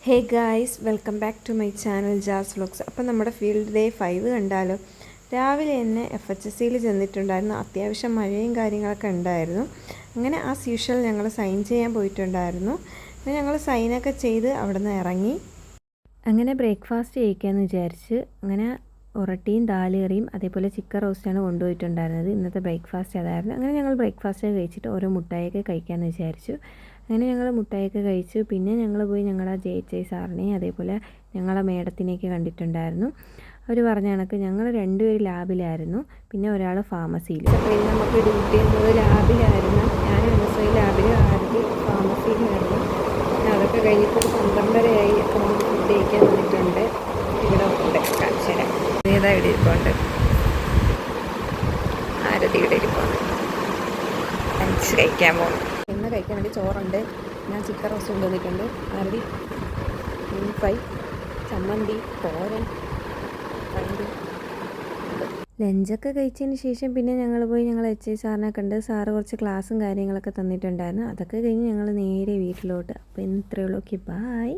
Hey guys, welcome back to my channel Jaz vlogs. അപ്പം നമ്മുടെ field day 5 കണ്ടാലോ. രാവിലെ തന്നെ FHSCയിൽ ചെന്നിട്ടുണ്ടായിരുന്നു. അത്യാവശ്യം മഴയും കാര്യങ്ങളൊക്കെ ഉണ്ടായിരുന്നു. അങ്ങനെ ആസ് യൂഷ്വൽ ഞങ്ങൾ സൈൻ ചെയ്യാൻ പോയിട്ടുണ്ടായിരുന്നു. അങ്ങനെ ഞങ്ങൾ സൈനൊക്കെ ചെയ്ത് അവിടെ നിന്ന് ഇറങ്ങി. അങ്ങനെ ബ്രേക്ക്ഫാസ്റ്റ് കഴിക്കാമെന്ന് വിചാരിച്ച് അങ്ങനെ ഒറട്ടിയും ദാലേറിയും അതേപോലെ ചിക്കൻ റോസ്റ്റാണ് കൊണ്ടുപോയിട്ടുണ്ടായിരുന്നത്. ഇന്നത്തെ ബ്രേക്ക്ഫാസ്റ്റ് അതായിരുന്നു. അങ്ങനെ ഞങ്ങൾ ബ്രേക്ക്ഫാസ്റ്റ് കഴിച്ചിട്ട് ഓരോ മുട്ടായൊക്കെ കഴിക്കാമെന്ന് വിചാരിച്ചു. അങ്ങനെ ഞങ്ങൾ മുട്ടായൊക്കെ കഴിച്ചു. പിന്നെ ഞങ്ങൾ പോയി ഞങ്ങളുടെ JHI സാറിനെയും അതേപോലെ ഞങ്ങളെ മേഡത്തിനെയൊക്കെ കണ്ടിട്ടുണ്ടായിരുന്നു. അവർ പറഞ്ഞ കണക്ക് ഞങ്ങൾ രണ്ടുപേരും ലാബിലായിരുന്നു, പിന്നെ ഒരാൾ ഫാർമസിയിൽ. അപ്പോൾ ഇന്ന് നമുക്ക് ഡ്യൂട്ടി ചെയ്യുന്നത് ലാബിലായിരുന്നു. ഞാൻ MSI ലാബിലും ആരതി ഫാർമസിയിലായിരുന്നു. അതൊക്കെ കഴിഞ്ഞിട്ട് ഒരു 12:30 അപ്പോൾ നമുക്ക് ഫുഡ് കഴിക്കാൻ വന്നിട്ടുണ്ട്. ഇവിടെ ഉണ്ട്, കാണിച്ചു തരാം. ഏതാ ഇവിടെ ഇരിപ്പുണ്ട്, ആരതി ഇവിടെ ഇരിപ്പുണ്ട്. ലഞ്ച് കഴിക്കാൻ പോകും. ഇന്ന് കഴിക്കാൻ വേണ്ടി ചോറുണ്ട്, ഞാൻ ചിക്കൻ റോസ്റ്റ് കൊണ്ടുവന്നിട്ടുണ്ട്, ആരതി മീൻ ഫ്രൈ, ചമ്മന്തി, തോരൻ, കണ്ടി. ലഞ്ചൊക്കെ കഴിച്ചതിന് ശേഷം പിന്നെ ഞങ്ങൾ പോയി ഞങ്ങൾ HI സാറിനെ കണ്ട്. സാറ് കുറച്ച് ക്ലാസ്സും കാര്യങ്ങളൊക്കെ തന്നിട്ടുണ്ടായിരുന്നു. അതൊക്കെ കഴിഞ്ഞ് ഞങ്ങൾ നേരെ വീട്ടിലോട്ട്. അപ്പോൾ ഇന്ന് ഇത്രയേ ഉള്ളൂ. Okay, by.